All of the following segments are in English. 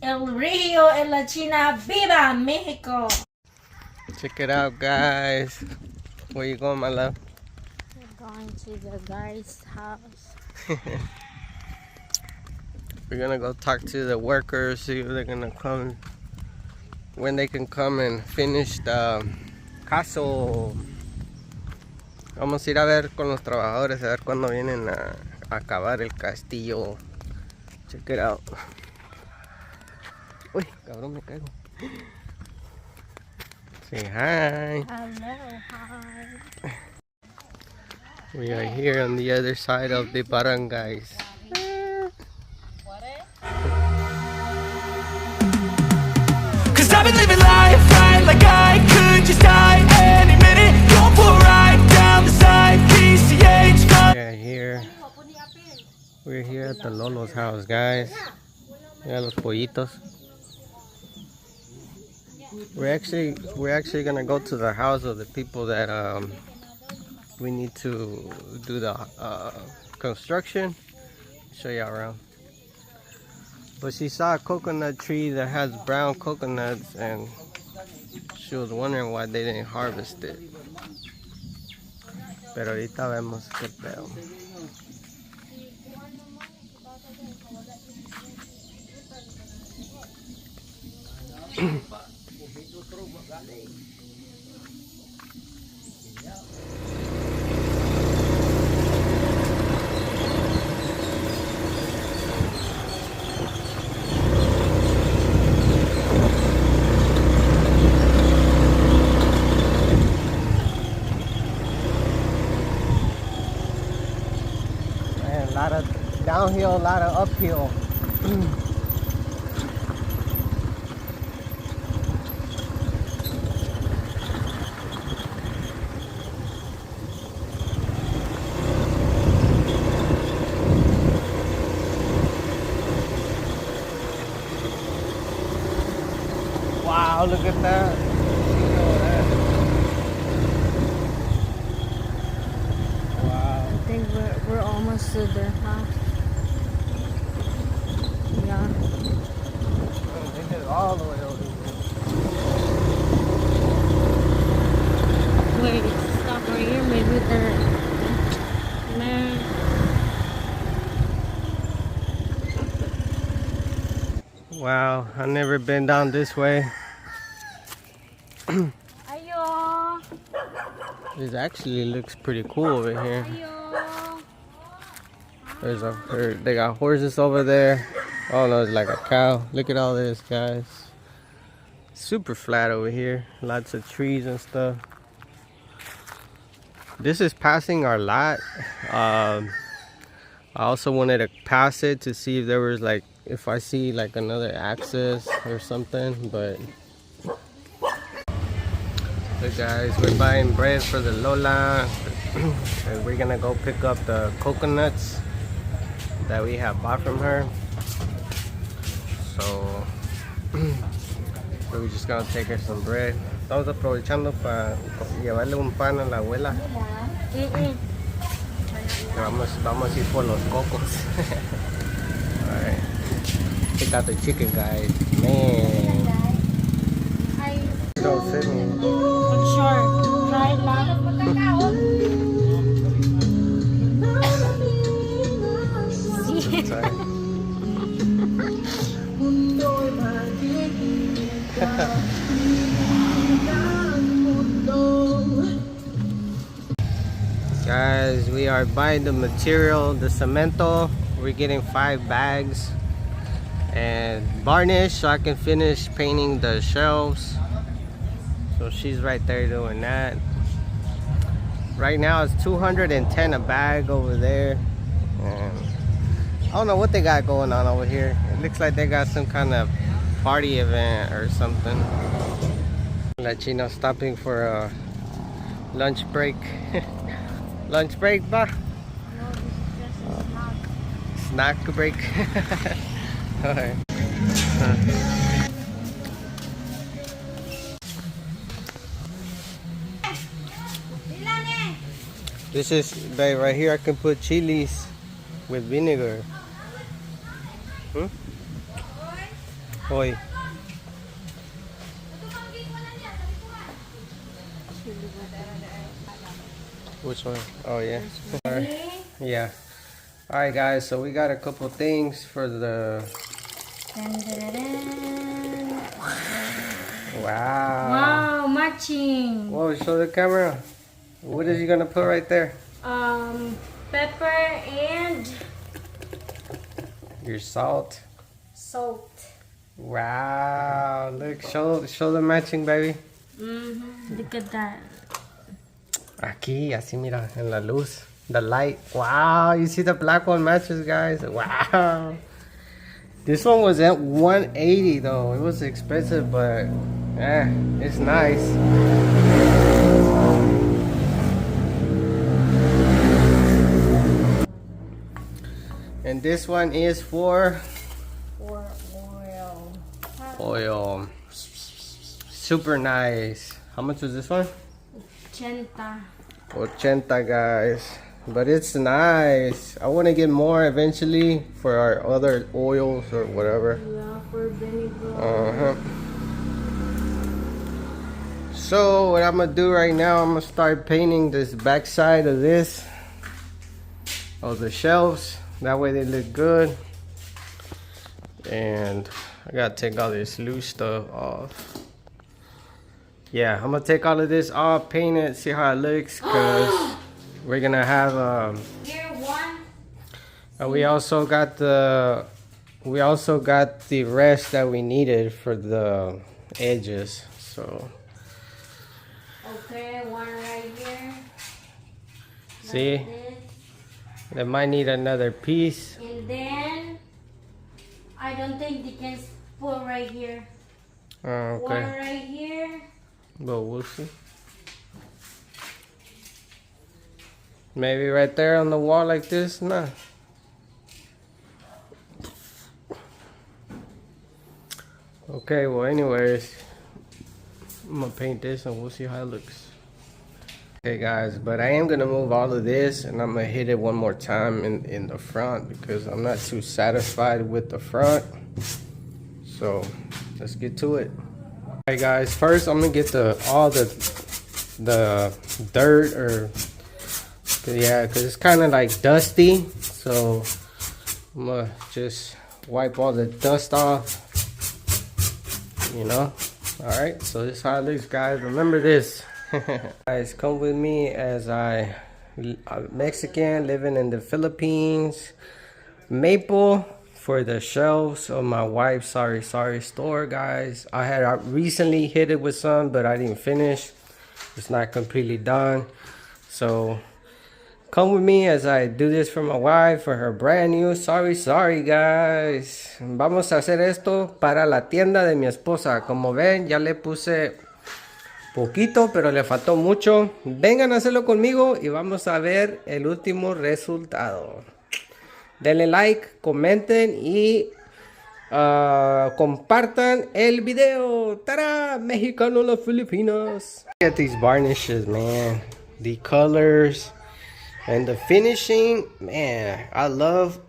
El Rio en la China. ¡Viva México! Check it out, guys. Where you going, my love? We're going to the guy's house. We're gonna go talk to the workers, see if they're gonna come, when they can come and finish the caso. Vamos a ir a ver con los trabajadores, a ver cuándo vienen a acabar el castillo. Check it out. Uy, cabrón, me caigo. Say hi. Hello, hi. We are here on the other side of the barangays. Cause I've been living life right like I could just die any minute. Going for a ride down the side, PCH. Yeah, we're here at the Lolo's house, guys. Yeah, los pollitos. We're actually gonna go to the house of the people that we need to do the construction. Show y'all around. But she saw a coconut tree that has brown coconuts, and she was wondering why they didn't harvest it. Pero ahorita vemos qué pedo. Man, a lot of downhill, a lot of uphill. Wow, look at that. Wow. I think we're almost to their house. Yeah. They did it all the way over here. Wait, stop right here. Maybe they're. Man. Wow, I've never been down this way. Ayo. This actually looks pretty cool over here. Ayo. They got horses over there. Oh no, it's like a cow. Look at all this, guys. Super flat over here. Lots of trees and stuff. This is passing our lot. I also wanted to pass it to see if there was like, if I see like another access or something, but look, guys, we're buying bread for the Lola and we're gonna go pick up the coconuts that we have bought from her. So we're just gonna take her some bread. Estamos aprovechando para llevarle un pan a la abuela. Vamos a ir por los cocos. Alright. Pick out the chicken, guys. Man. Don't fit me. I'm sure. Try it lang. Sorry. Guys, we are buying the material, the cemento. We're getting 5 bags and varnish so I can finish painting the shelves. So she's right there doing that. Right now it's 210 a bag over there. And I don't know what they got going on over here. It looks like they got some kind of party event or something. La China stopping for a lunch break. Lunch break, ba? No, this is just a snack. Snack break. Okay. This is, babe, right here I can put chilies with vinegar. Hmm? Oi. Which one? Oh yeah. Yeah. All right, guys. So we got a couple things for the. Wow. Wow, matching. Whoa! Show the camera. What is he gonna put right there? Pepper and Your salt. salt. Wow. Look. Show the matching, baby. Look at that. Aquí, así mira, en la luz. The light. Wow, you see the black one matches, guys. Wow. This one was at 180 though. It was expensive, but it's nice. And this one is for oil. oil. Super nice. How much was this one? 80. 80, guys. But it's nice. I want to get more eventually for our other oils or whatever. Yeah, for vinegar. So what I'm gonna do right now, I'm gonna start painting this back side of this, of the shelves. That way they look good. And I gotta take all this loose stuff off. Yeah, I'm gonna take all of this off, paint it, see how it looks, cause we're gonna have Here one. we also got the rest that we needed for the edges. So Okay, one right here. see, Like this. they might need another piece. And then I don't think they can put right here. One Okay, right here. but we'll see. Maybe right there on the wall like this. Nah. Okay, well anyways, I'm gonna paint this and we'll see how it looks. Okay guys, but I am gonna move all of this and I'm gonna hit it one more time in the front because I'm not too satisfied with the front. So let's get to it. Alright guys, first I'm gonna get all the dirt, or yeah, because it's kind of like dusty, so I'm gonna just wipe all the dust off, you know. All right, so this is how it looks, guys. Remember this. Guys, come with me as I'm Mexican living in the Philippines. Maple for the shelves of my wife's sorry store, guys. I had recently hit it with some, but I didn't finish. It's not completely done, so come with me as I do this for my wife for her brand new sorry guys. Vamos a hacer esto para la tienda de mi esposa. Como ven, ya le puse poquito, pero le faltó mucho. Vengan a hacerlo conmigo y vamos a ver el último resultado. Denle like, comenten y compartan el video. ¡Tará! Mexicano las Filipinas. Look at these varnishes, man. The colors and the finishing, man. I love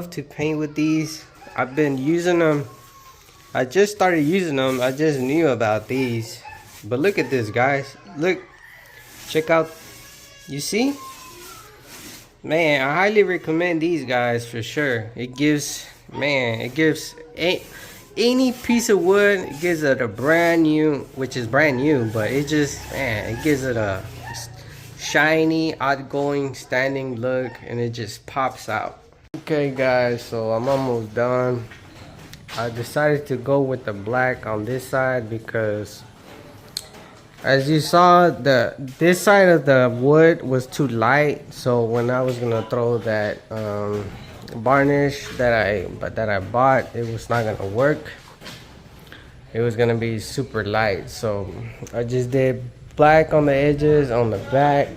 to paint with these. I've been using them. I just started using them. I just knew about these. But look at this, guys. Look. Check out. You see? Man, I highly recommend these guys for sure. It gives any piece of wood, it gives it a brand new, which is brand new, but it just, man, it gives it a shiny, outgoing, standing look, and it just pops out. Okay guys, so I'm almost done. I decided to go with the black on this side because as you saw, this side of the wood was too light, so when I was gonna throw that varnish that I bought, it was not gonna work. It was gonna be super light, so I just did black on the edges, on the back,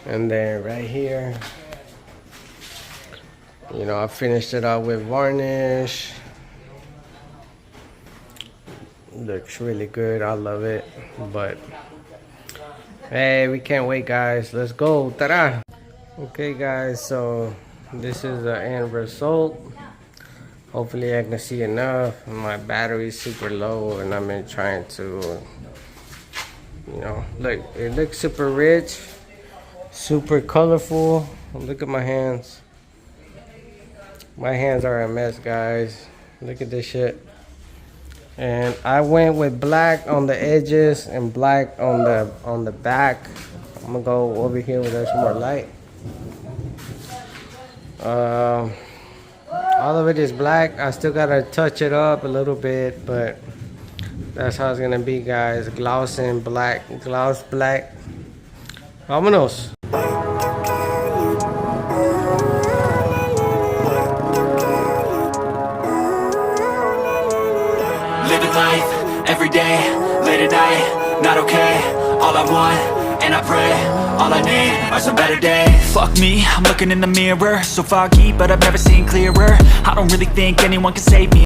and then right here, you know, I finished it out with varnish. Looks really good. I love it. But hey, we can't wait, guys. Let's go. Ta-da! Okay guys, so this is the end result. Hopefully I can see enough. My battery's super low and I've been trying to, you know, look, it looks super rich, super colorful. Look at my hands. My hands are a mess, guys. Look at this shit. And I went with black on the edges and black on the back. I'm gonna go over here where there's more light. All of it is black. I still gotta touch it up a little bit, but that's how it's gonna be, guys. Gloss and black, gloss black. Vámonos. Living life, every day, late at night, not okay. All I want, and I pray, all I need are some better days. Fuck me, I'm looking in the mirror, so foggy, but I've never seen clearer. I don't really think anyone can save me.